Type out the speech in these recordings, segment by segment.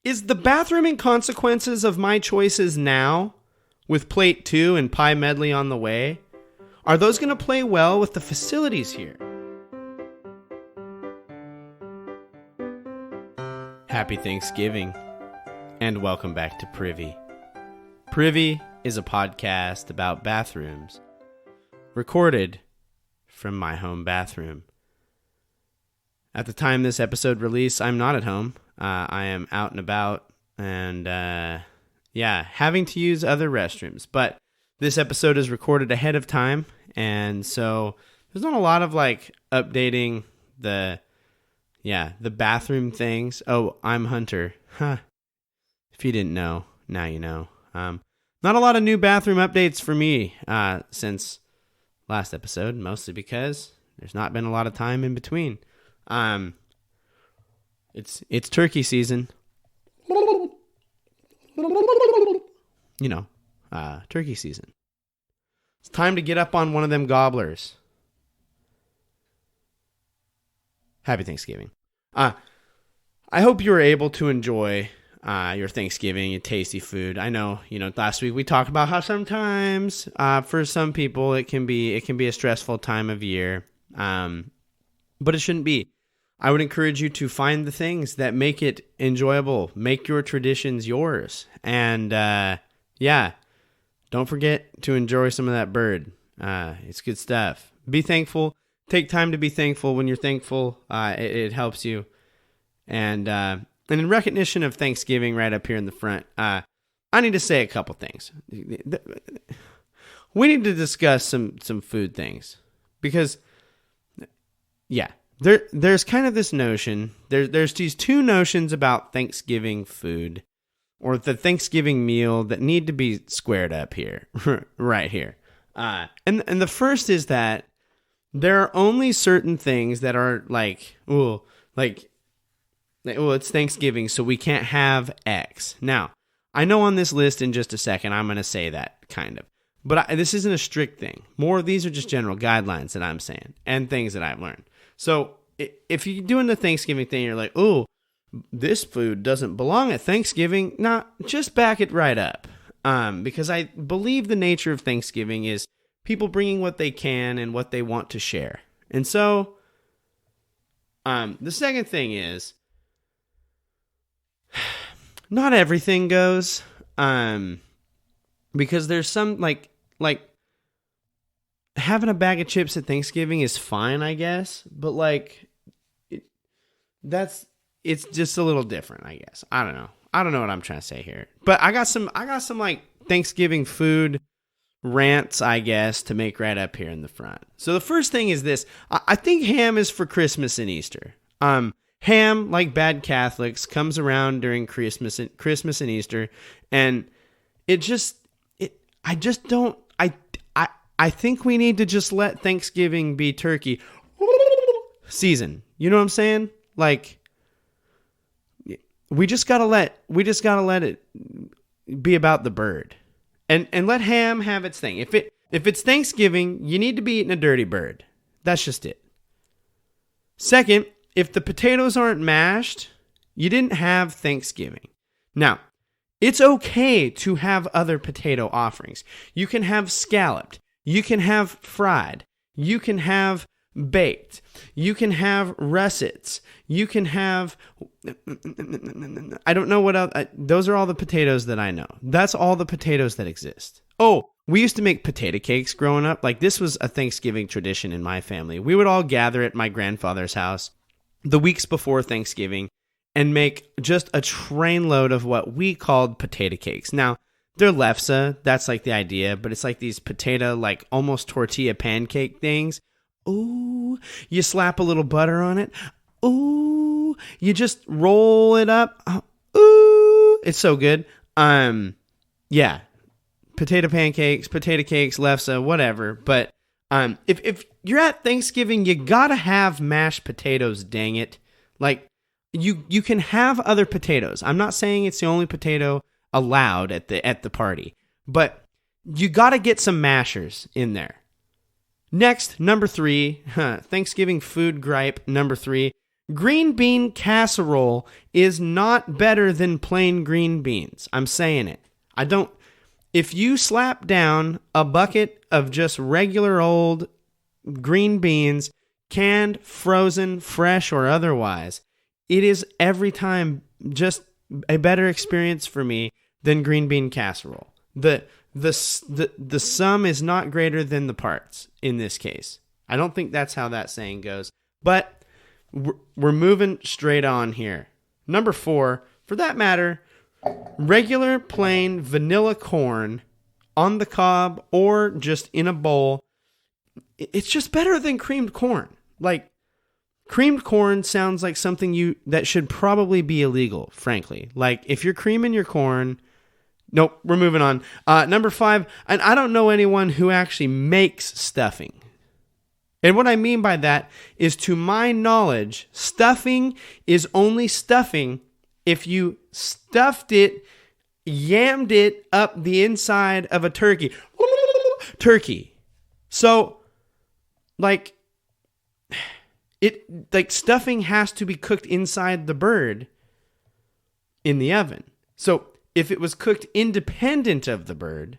Is the bathrooming consequences of my choices now, with plate 2 and pie medley on the way, are those going to play well with the facilities here? Happy Thanksgiving, and welcome back to Privy. Privy is a podcast about bathrooms, recorded from my home bathroom. At the time this episode released, I'm not at home. I am out and about and, having to use other restrooms. But this episode is recorded ahead of time, and so there's not a lot of, updating the bathroom things. Oh, I'm Hunter. Huh. If you didn't know, now you know. Not a lot of new bathroom updates for me since last episode, mostly because there's not been a lot of time in between. It's turkey season. Turkey season. It's time to get up on one of them gobblers. Happy Thanksgiving. I hope you were able to enjoy your Thanksgiving and tasty food. I know, last week we talked about how sometimes for some people it can be a stressful time of year. But it shouldn't be. I would encourage you to find the things that make it enjoyable. Make your traditions yours. And, don't forget to enjoy some of that bird. It's good stuff. Be thankful. Take time to be thankful. When you're thankful, it helps you. And in recognition of Thanksgiving right up here in the front, I need to say a couple things. We need to discuss some food things. Because... there's kind of this notion, there's these two notions about Thanksgiving food, or the Thanksgiving meal that need to be squared up here, right here. And the first is that there are only certain things that are it's Thanksgiving, so we can't have X. Now, I know on this list in just a second, I'm going to say that, kind of. But this isn't a strict thing. More of these are just general guidelines that I'm saying, and things that I've learned. So if you're doing the Thanksgiving thing, you're like, oh, this food doesn't belong at Thanksgiving. Nah, just back it right up. Because I believe the nature of Thanksgiving is people bringing what they can and what they want to share. And so the second thing is not everything goes. Because there's some like having a bag of chips at Thanksgiving is fine, I guess, but it's just a little different, I guess. I don't know what I'm trying to say here, but I got some Thanksgiving food rants, I guess, to make right up here in the front. So the first thing is this: I think ham is for Christmas and Easter. Ham, like bad Catholics, comes around during Christmas and Easter, and I think we need to just let Thanksgiving be turkey season. You know what I'm saying? We just gotta let it be about the bird, and let ham have its thing. If it's Thanksgiving, you need to be eating a dirty bird. That's just it. Second, if the potatoes aren't mashed, you didn't have Thanksgiving. Now, it's okay to have other potato offerings. You can have scalloped. You can have fried. You can have baked. You can have russets. You can have... I don't know what else... those are all the potatoes that I know. That's all the potatoes that exist. Oh, we used to make potato cakes growing up. This was a Thanksgiving tradition in my family. We would all gather at my grandfather's house the weeks before Thanksgiving and make just a trainload of what we called potato cakes. Now, they're lefse, that's the idea, but it's these potato, almost tortilla pancake things. Ooh, you slap a little butter on it. Ooh, you just roll it up. Ooh, it's so good. Potato pancakes, potato cakes, lefse, whatever. But if you're at Thanksgiving, you gotta have mashed potatoes, dang it. You can have other potatoes. I'm not saying it's the only potato allowed at the party, but you got to get some mashers in there. Next, number 3, Thanksgiving food gripe number 3. Green bean casserole is not better than plain green beans. I'm saying it. If you slap down a bucket of just regular old green beans, canned, frozen, fresh, or otherwise, it is every time just a better experience for me than green bean casserole. The sum is not greater than the parts in this case. I don't think that's how that saying goes. But we're moving straight on here. Number 4, for that matter, regular plain vanilla corn on the cob or just in a bowl. It's just better than creamed corn. Like, creamed corn sounds like something that should probably be illegal, frankly. Like, if you're creaming your corn... Nope, we're moving on. Number 5, and I don't know anyone who actually makes stuffing. And what I mean by that is, to my knowledge, stuffing is only stuffing if you stuffed it, yammed it up the inside of a turkey. Turkey. So, like stuffing has to be cooked inside the bird in the oven. So if it was cooked independent of the bird,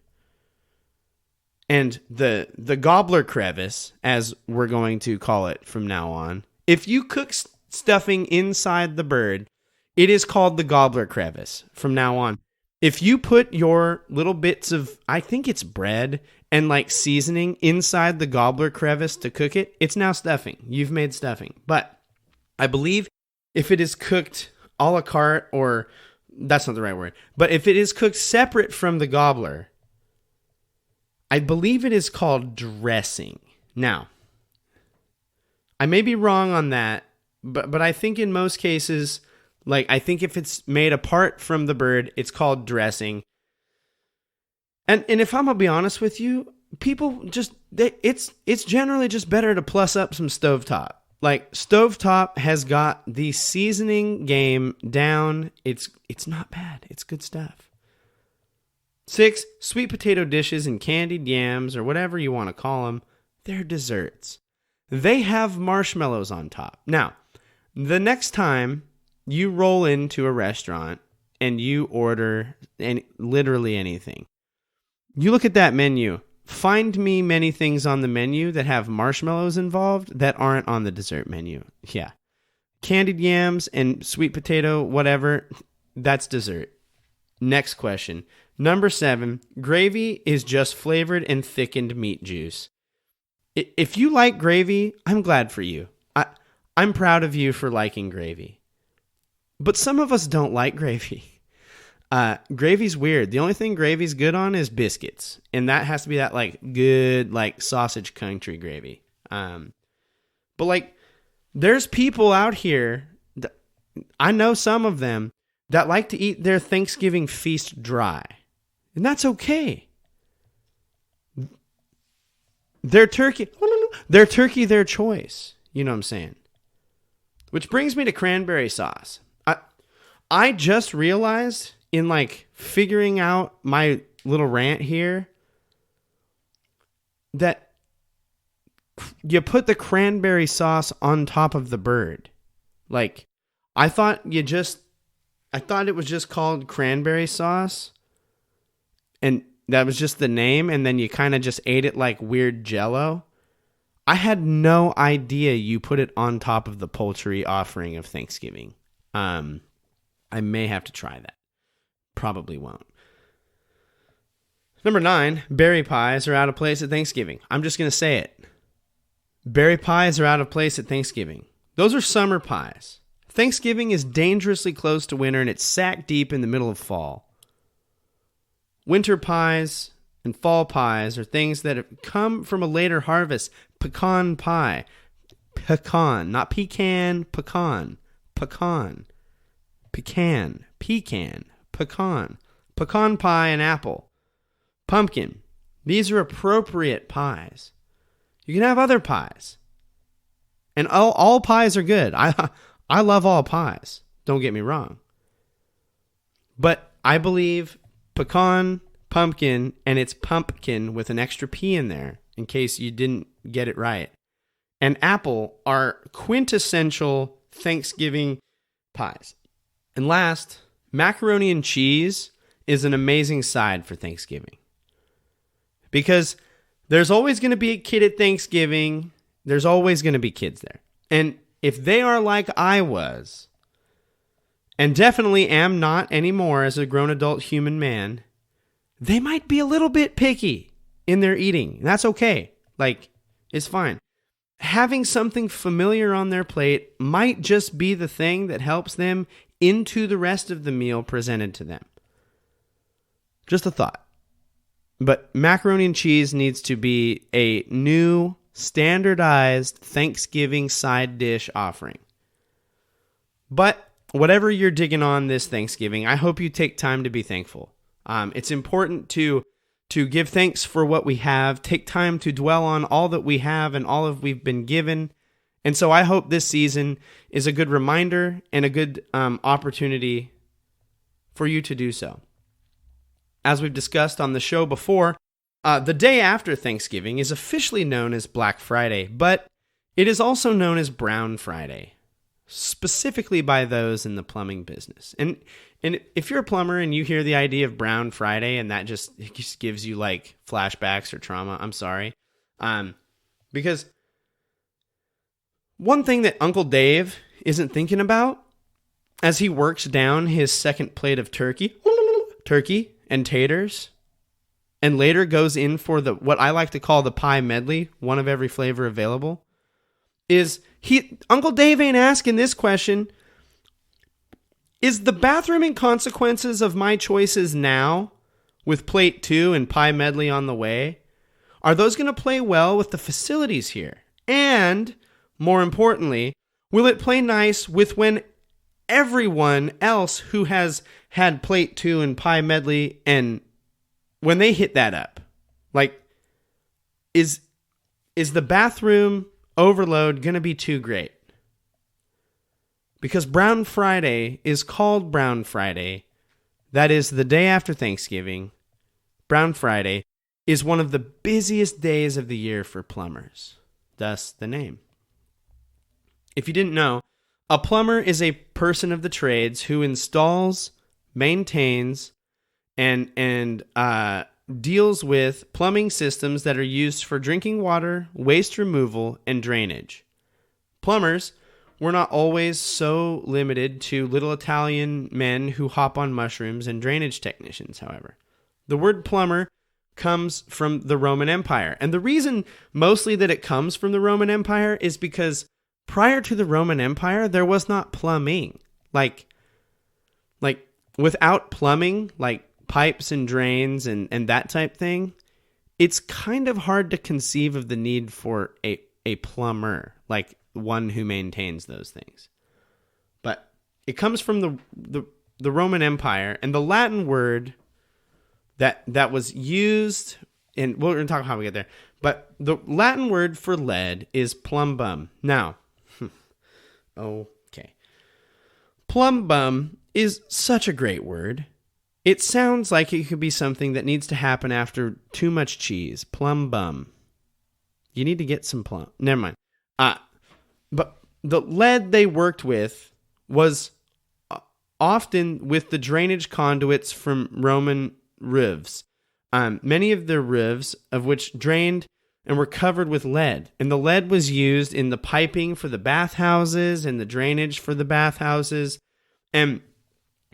and the gobbler crevice, as we're going to call it from now on, if you cook stuffing inside the bird, it is called the gobbler crevice from now on. If you put your little bits of, I think it's bread and like seasoning inside the gobbler crevice to cook it, it's now stuffing. You've made stuffing. But I believe if it is cooked a la carte, or that's not the right word, but if it is cooked separate from the gobbler, I believe it is called dressing. Now, I may be wrong on that, but I think in most cases, like, I think if it's made apart from the bird, it's called dressing. And if I'm gonna be honest with you, people just, it's generally just better to plus up some stovetop. Like, stovetop has got the seasoning game down. It's not bad. It's good stuff. 6, sweet potato dishes and candied yams, or whatever you want to call them, they're desserts. They have marshmallows on top. Now, the next time you roll into a restaurant and you order literally anything, you look at that menu. Find me many things on the menu that have marshmallows involved that aren't on the dessert menu. Yeah. Candied yams and sweet potato, whatever, that's dessert. Next question. Number 7, gravy is just flavored and thickened meat juice. If you like gravy, I'm glad for you. I'm proud of you for liking gravy. But some of us don't like gravy. Gravy's weird. The only thing gravy's good on is biscuits. And that has to be that like good like sausage country gravy. But like there's people out here, I know some of them, that like to eat their Thanksgiving feast dry. And that's okay. Their turkey, their choice. You know what I'm saying? Which brings me to cranberry sauce. I just realized in like figuring out my little rant here that you put the cranberry sauce on top of the bird. Like, I thought it was just called cranberry sauce, and that was just the name, and then you kind of just ate it like weird Jell-O. I had no idea you put it on top of the poultry offering of Thanksgiving. I may have to try that. Probably won't. Number 9, berry pies are out of place at Thanksgiving. I'm just going to say it. Berry pies are out of place at Thanksgiving. Those are summer pies. Thanksgiving is dangerously close to winter, and it's sack deep in the middle of fall. Winter pies and fall pies are things that have come from a later harvest. Pecan pie. Pecan, not pecan, pecan. Pecan. Pecan. Pecan. Pecan. Pecan pie and apple. Pumpkin. These are appropriate pies. You can have other pies. And all pies are good. I love all pies. Don't get me wrong. But I believe pecan, pumpkin, and it's pumpkin with an extra P in there, in case you didn't get it right, and apple are quintessential Thanksgiving pies. And last, macaroni and cheese is an amazing side for Thanksgiving. Because there's always going to be a kid at Thanksgiving. There's always going to be kids there. And if they are like I was, and definitely am not anymore as a grown adult human man, they might be a little bit picky in their eating. That's okay. Like, it's fine. Having something familiar on their plate might just be the thing that helps them into the rest of the meal presented to them. Just a thought. But macaroni and cheese needs to be a new, standardized Thanksgiving side dish offering. But whatever you're digging on this Thanksgiving, I hope you take time to be thankful. It's important to give thanks for what we have, take time to dwell on all that we have and all that we've been given. And so I hope this season is a good reminder and a good opportunity for you to do so. As we've discussed on the show before, the day after Thanksgiving is officially known as Black Friday, but it is also known as Brown Friday, specifically by those in the plumbing business. And if you're a plumber and you hear the idea of Brown Friday and that just gives you like flashbacks or trauma, I'm sorry. Because one thing that Uncle Dave isn't thinking about as he works down his second plate of turkey and taters, and later goes in for what I like to call the pie medley, one of every flavor available, is Uncle Dave ain't asking this question. Is the bathrooming consequences of my choices now, with plate 2 and pie medley on the way, are those going to play well with the facilities here? And, more importantly, will it play nice with when everyone else who has had plate 2 and pie medley, and when they hit that up? Like, is the bathroom overload going to be too great? Because Brown Friday is called Brown Friday. That is the day after Thanksgiving. Brown Friday is one of the busiest days of the year for plumbers. Thus the name. If you didn't know, a plumber is a person of the trades who installs, maintains, and deals with plumbing systems that are used for drinking water, waste removal, and drainage. Plumbers were not always so limited to little Italian men who hop on mushrooms and drainage technicians, however. The word plumber comes from the Roman Empire. And the reason mostly that it comes from the Roman Empire is because prior to the Roman Empire, there was not plumbing. Like without plumbing, like pipes and drains and that type thing, it's kind of hard to conceive of the need for a plumber, like one who maintains those things. But it comes from the Roman Empire, and the Latin word that was used, and we're going to talk about how we get there, but the Latin word for lead is plumbum. Now, okay. Plumbum is such a great word. It sounds like it could be something that needs to happen after too much cheese. Plumbum. You need to get some plum. Never mind. But the lead they worked with was often with the drainage conduits from Roman roofs. Many of their roofs, of which drained and were covered with lead. And the lead was used in the piping for the bathhouses and the drainage for the bathhouses. And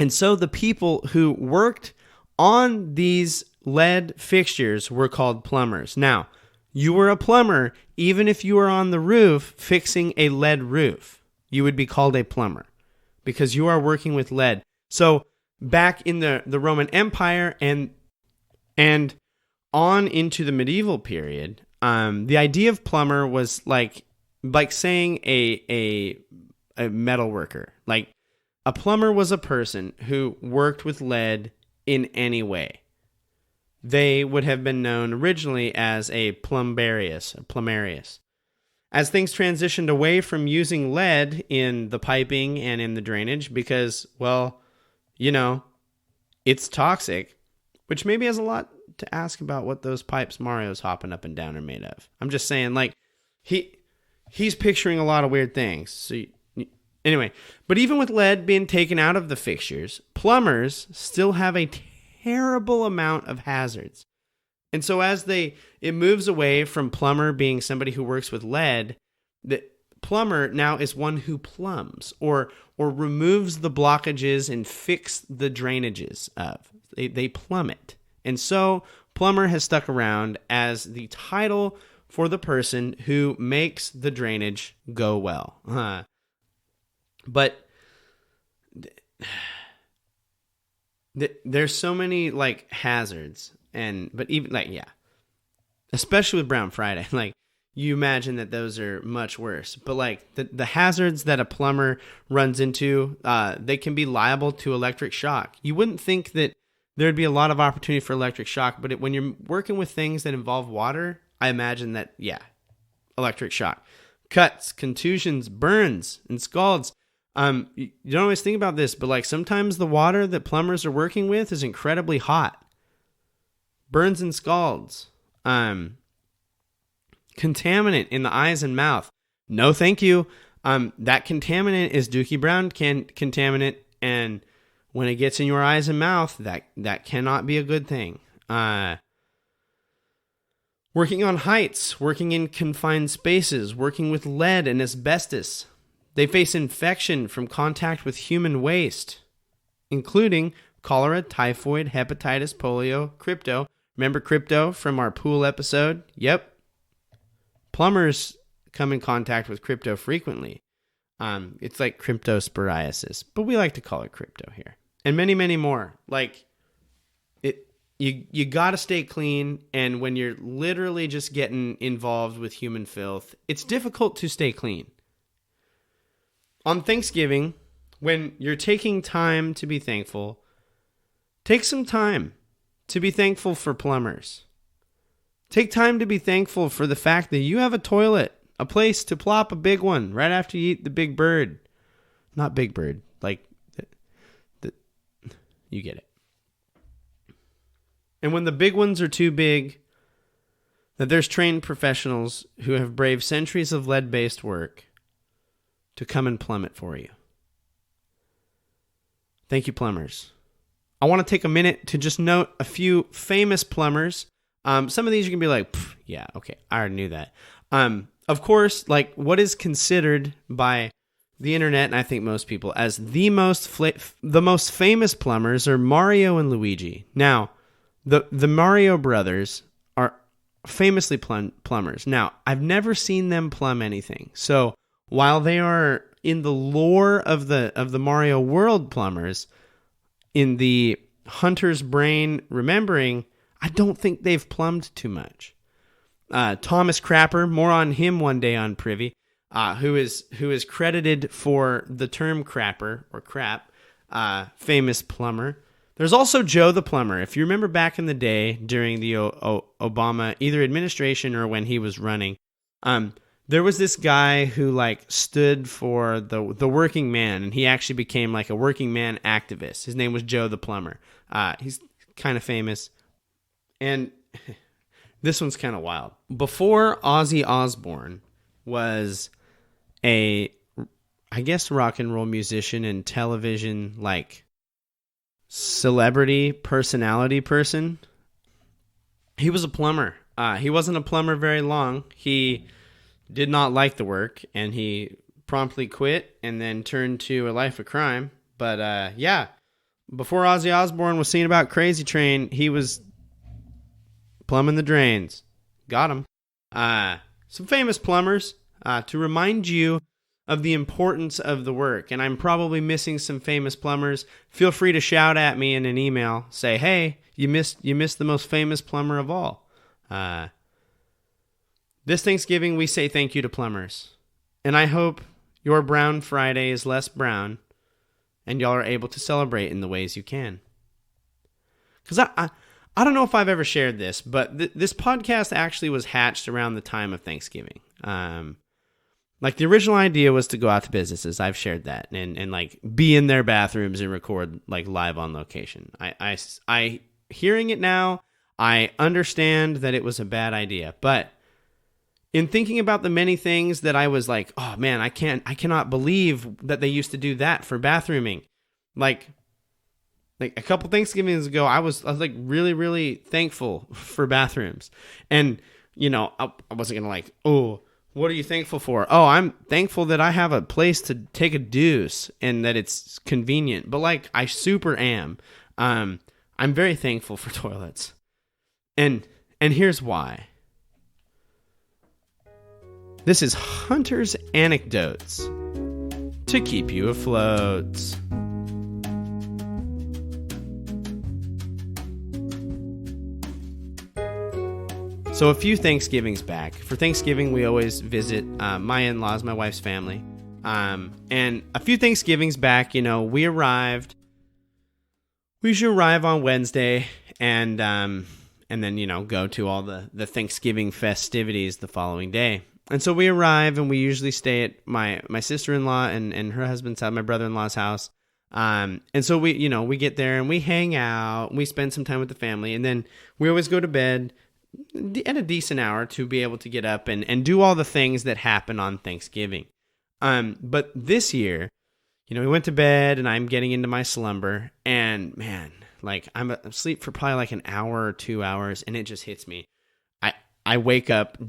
so the people who worked on these lead fixtures were called plumbers. Now, you were a plumber even if you were on the roof fixing a lead roof. You would be called a plumber because you are working with lead. So back in the Roman Empire and on into the medieval period, the idea of plumber was like saying a metal worker. Like a plumber was a person who worked with lead in any way. They would have been known originally as a plumbarius. As things transitioned away from using lead in the piping and in the drainage because, well, you know, it's toxic, which maybe has a lot to ask about what those pipes Mario's hopping up and down are made of. I'm just saying, like, he's picturing a lot of weird things. So Anyway, but even with lead being taken out of the fixtures, plumbers still have a terrible amount of hazards. And so as it moves away from plumber being somebody who works with lead, the plumber now is one who plumbs or removes the blockages and fix the drainages of. They plumb it. And so plumber has stuck around as the title for the person who makes the drainage go well. But there's so many like hazards, but even like, yeah, especially with Brown Friday, like you imagine that those are much worse. But like the hazards that a plumber runs into, they can be liable to electric shock. You wouldn't think that there'd be a lot of opportunity for electric shock, but when you're working with things that involve water, I imagine that, yeah, electric shock. Cuts, contusions, burns, and scalds. You don't always think about this, but like sometimes the water that plumbers are working with is incredibly hot. Burns and scalds. Contaminant in the eyes and mouth. No, thank you. That contaminant is Dookie Brown contaminant, and when it gets in your eyes and mouth, that cannot be a good thing. Working on heights, working in confined spaces, working with lead and asbestos. They face infection from contact with human waste, including cholera, typhoid, hepatitis, polio, crypto. Remember crypto from our pool episode? Yep. Plumbers come in contact with crypto frequently. It's like cryptosporiasis, but we like to call it crypto here. And many, many more. Like, you got to stay clean, and when you're literally just getting involved with human filth, it's difficult to stay clean. On Thanksgiving, when you're taking time to be thankful, take some time to be thankful for plumbers. Take time to be thankful for the fact that you have a toilet, a place to plop a big one right after you eat the big bird. Not big bird, like, you get it. And when the big ones are too big, that there's trained professionals who have braved centuries of lead-based work to come and plumb it for you. Thank you, plumbers. I want to take a minute to just note a few famous plumbers. Some of these are going to be like, yeah, okay, I already knew that. Of course, like what is considered by the internet, and I think most people, as the most famous plumbers are Mario and Luigi. Now, the Mario brothers are famously plumbers. Now, I've never seen them plumb anything. So while they are in the lore of the Mario World plumbers, in the hunter's brain remembering, I don't think they've plumbed too much. Thomas Crapper, more on him one day on Privy, who is credited for the term crapper or crap, famous plumber. There's also Joe the plumber. If you remember back in the day during the Obama either administration or when he was running, there was this guy who like stood for the working man, and he actually became like a working man activist. His name was Joe the plumber. He's kind of famous, and this one's kind of wild. Before Ozzy Osbourne was I guess rock and roll musician and television like celebrity personality person, he was a plumber. He wasn't a plumber very long. He did not like the work, and he promptly quit and then turned to a life of crime. But yeah, before Ozzy Osbourne was seen about Crazy Train, he was plumbing the drains. Got him. Some famous plumbers to remind you of the importance of the work. And I'm probably missing some famous plumbers. Feel free to shout at me in an email. Say, hey, you missed the most famous plumber of all. This Thanksgiving, we say thank you to plumbers. And I hope your Brown Friday is less brown and y'all are able to celebrate in the ways you can. Because I don't know if I've ever shared this, but this podcast actually was hatched around the time of Thanksgiving. Like the original idea was to go out to businesses. I've shared that and like be in their bathrooms and record like live on location. I hearing it now, I understand that it was a bad idea, but in thinking about the many things that I was like, oh man, I cannot believe that they used to do that for bathrooming. Like a couple Thanksgivings ago, I was like really, really thankful for bathrooms. And, I wasn't going to like, oh, what are you thankful for? Oh, I'm thankful that I have a place to take a deuce and that it's convenient. But like, I super am. I'm very thankful for toilets. And here's why. This is Hunter's Anecdotes to keep you afloat. So a few Thanksgivings back, for Thanksgiving we always visit my in-laws, my wife's family. And a few Thanksgivings back, we arrived. We usually arrive on Wednesday and then, go to all the Thanksgiving festivities the following day. And so we arrive and we usually stay at my sister-in-law and her husband's house, my brother-in-law's house. And so we get there and we hang out, we spend some time with the family, and then we always go to bed at a decent hour to be able to get up and do all the things that happen on Thanksgiving. But this year, we went to bed and I'm getting into my slumber, and man, like I'm asleep for probably like an hour or 2 hours, and it just hits me. I wake up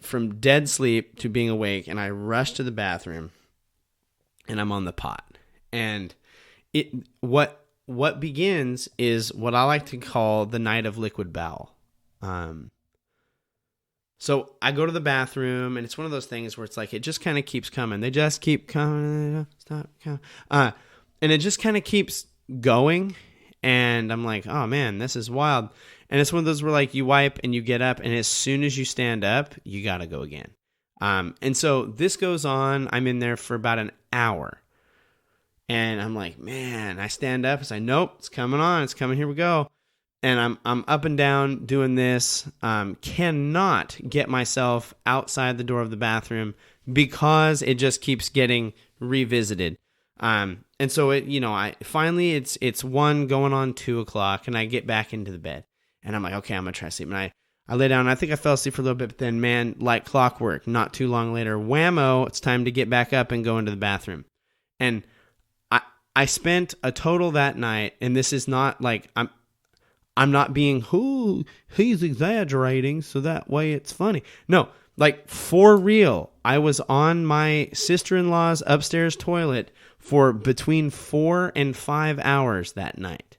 from dead sleep to being awake, and I rush to the bathroom and I'm on the pot. And what begins is what I like to call the night of liquid bowel. So I go to the bathroom, and it's one of those things where it's like, it just kind of keeps coming. They just keep coming. Stop coming. And it just kind of keeps going. And I'm like, oh man, this is wild. And it's one of those where like you wipe and you get up, and as soon as you stand up, you got to go again. And so this goes on. I'm in there for about an hour. And I'm like, man, I stand up. It's like, nope, it's coming on. It's coming. Here we go. And I'm up and down doing this. Cannot get myself outside the door of the bathroom because it just keeps getting revisited. And so I finally it's 1 going on 2 o'clock, and I get back into the bed, and I'm like, okay, I'm gonna try to sleep. And I lay down, and I think I fell asleep for a little bit, but then man, like clockwork, not too long later, whammo, it's time to get back up and go into the bathroom. And I spent a total that night, and this is not like I'm not being, he's exaggerating so that way it's funny. No, like for real, I was on my sister-in-law's upstairs toilet for between 4 and 5 hours that night.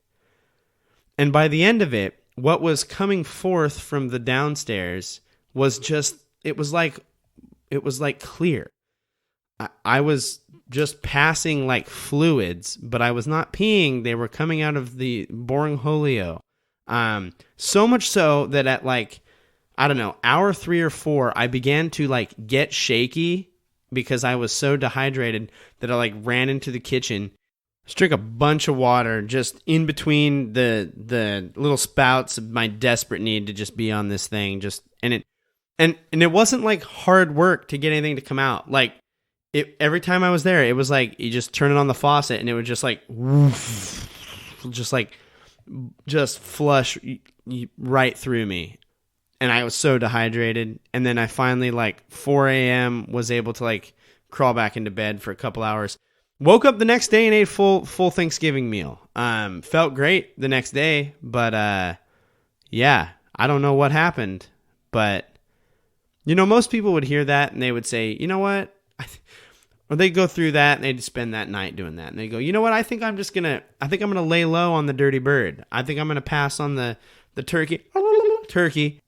And by the end of it, what was coming forth from the downstairs was just, it was like clear. I was just passing like fluids, but I was not peeing. They were coming out of the bronchoholio. So much so that at like, I don't know, hour 3 or 4, I began to like get shaky because I was so dehydrated that I like ran into the kitchen, drank a bunch of water just in between the little spouts of my desperate need to just be on this thing. And it wasn't like hard work to get anything to come out. Like every time I was there, it was like you just turn it on the faucet and it would just like woof, just flush right through me. And I was so dehydrated. And then I finally, like 4 a.m., was able to like crawl back into bed for a couple hours. Woke up the next day and ate full Thanksgiving meal. Felt great the next day, but yeah, I don't know what happened. But most people would hear that and they would say, you know what? Or they go through that and they'd spend that night doing that. And they go, you know what? I think I'm gonna lay low on the dirty bird. I think I'm gonna pass on the turkey.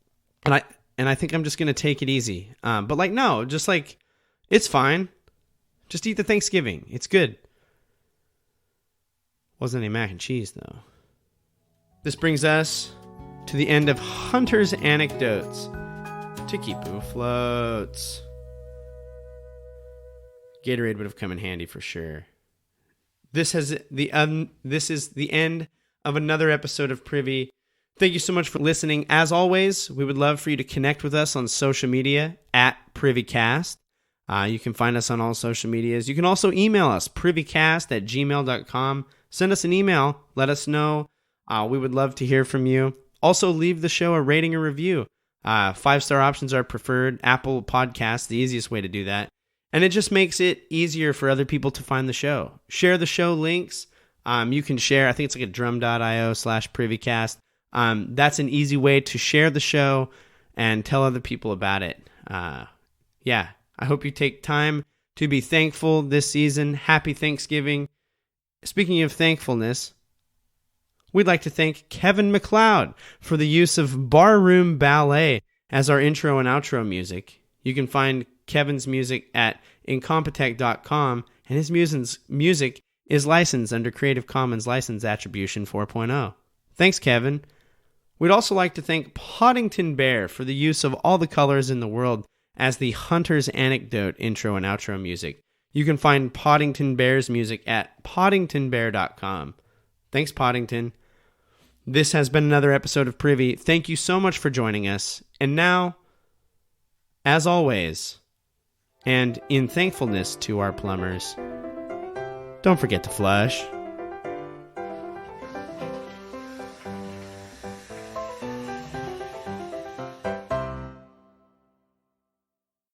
And I think I'm just gonna take it easy. But like, no, just like, it's fine. Just eat the Thanksgiving. It's good. Wasn't any mac and cheese though. This brings us to the end of Hunter's Anecdotes to keep you afloat. Gatorade would have come in handy for sure. This is the end of another episode of Privy. Thank you so much for listening. As always, we would love for you to connect with us on social media at Privycast. You can find us on all social medias. You can also email us, privycast@gmail.com. Send us an email. Let us know. We would love to hear from you. Also, leave the show a rating or review. 5-star options are preferred. Apple Podcasts, the easiest way to do that. And it just makes it easier for other people to find the show. Share the show links. You can share, I think it's like a drum.io/Privycast. That's an easy way to share the show and tell other people about it. Yeah, I hope you take time to be thankful this season. Happy Thanksgiving. Speaking of thankfulness, we'd like to thank Kevin MacLeod for the use of Barroom Ballet as our intro and outro music. You can find Kevin's music at incompetech.com, and his music is licensed under Creative Commons License Attribution 4.0. Thanks, Kevin. We'd also like to thank Poddington Bear for the use of All the Colors in the World as the Hunter's Anecdote intro and outro music. You can find Poddington Bear's music at poddingtonbear.com. Thanks, Poddington. This has been another episode of Privy. Thank you so much for joining us. And now, as always, and in thankfulness to our plumbers, don't forget to flush.